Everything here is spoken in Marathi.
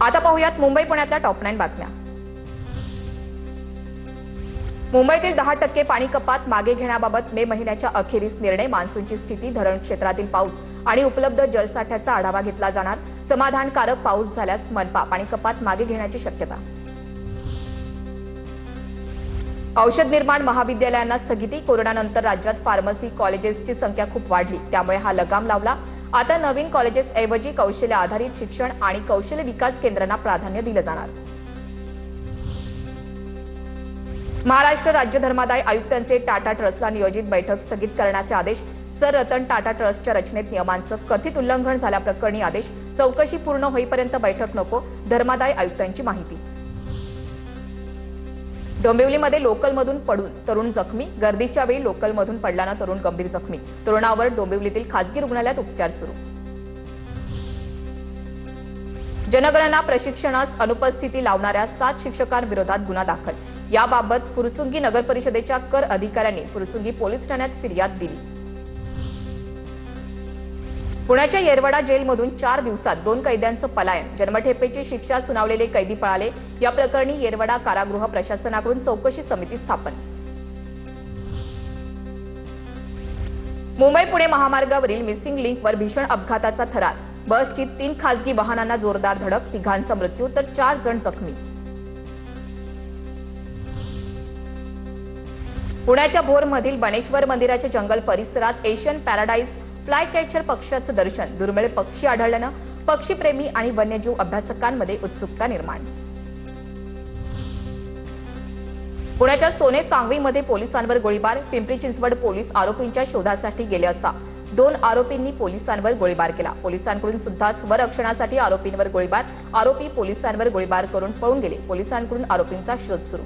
आता पाहूयात मुंबई पुण्यातल्या टॉप 9 बातम्या। मुंबईतील 10% पाणी कपात मागे घेण्याबाबत मे महिन्याच्या अखेरीस निर्णय। मान्सूनची स्थिती, धरण क्षेत्रातील पाऊस आणि उपलब्ध जलसाठ्याचा आढावा घेतला जाणार। समाधानकारक पाऊस झाल्यास मनपा पाणी कपात मागे घेण्याची शक्यता। औषध निर्माण महाविद्यालयांना स्थगिती। कोरोनानंतर राज्यात फार्मसी कॉलेजेसची संख्या खूप वाढली, त्यामुळे हा लगाम लावला। आता नवीन कॉलेजेसऐवजी कौशल्य आधारित शिक्षण आणि कौशल्य विकास केंद्रांना प्राधान्य दिलं जाणार। महाराष्ट्र राज्य धर्मादाय आयुक्तांचे टाटा ट्रस्टला नियोजित बैठक स्थगित करण्याचे आदेश। सर रतन टाटा ट्रस्टच्या रचनेत नियमांचं कथित उल्लंघन झाल्याप्रकरणी आदेश। चौकशी पूर्ण होईपर्यंत बैठक नको, धर्मादाय आयुक्तांची माहिती। डोंबिवलीमध्ये लोकलमधून पडून तरुण जखमी। गर्दीच्या वेळी लोकलमधून पडल्यानं तरुण गंभीर जखमी। तरुणावर डोंबिवलीतील खासगी रुग्णालयात उपचार सुरू। जनगणना प्रशिक्षणास अनुपस्थिती लावणाऱ्या 7 शिक्षकांविरोधात गुन्हा दाखल। याबाबत फुरसुंगी नगर परिषदेच्या कर अधिकाऱ्यांनी फुरसुंगी पोलीस ठाण्यात फिर्याद दिली। पुण्याच्या येरवडा जेलमधून 4 दिवसात 2 कैद्यांचं पलायन। जन्मठेपेची शिक्षा सुनावलेले कैदी पळाले। या प्रकरणी येरवडा कारागृह प्रशासनाकडून चौकशी समिती स्थापन। मुंबई पुणे महामार्गावरील मिसिंग लिंकवर भीषण अपघाताचा थरार। बसची 3 खासगी वाहनांना जोरदार धडक, 3घांचा मृत्यू तर 4 जण जखमी। पुण्याच्या भोरमधील बनेश्वर मंदिराच्या जंगल परिसरात एशियन पॅराडाईज फ्लाय कॅचर पक्ष्याचं दर्शन। दुर्मिळ पक्षी आढळल्यानं पक्षीप्रेमी आणि वन्यजीव अभ्यासकांमध्ये उत्सुकता निर्माण। पुण्याच्या सोने सांगवीमध्ये पोलिसांवर गोळीबार। पिंपरी चिंचवड पोलीस आरोपींच्या शोधासाठी गेले असता 2 आरोपींनी पोलिसांवर गोळीबार केला। पोलिसांकडून सुद्धा स्वरक्षणासाठी आरोपींवर गोळीबार। आरोपी पोलिसांवर गोळीबार करून पळून गेले। पोलिसांकडून आरोपींचा शोध सुरू।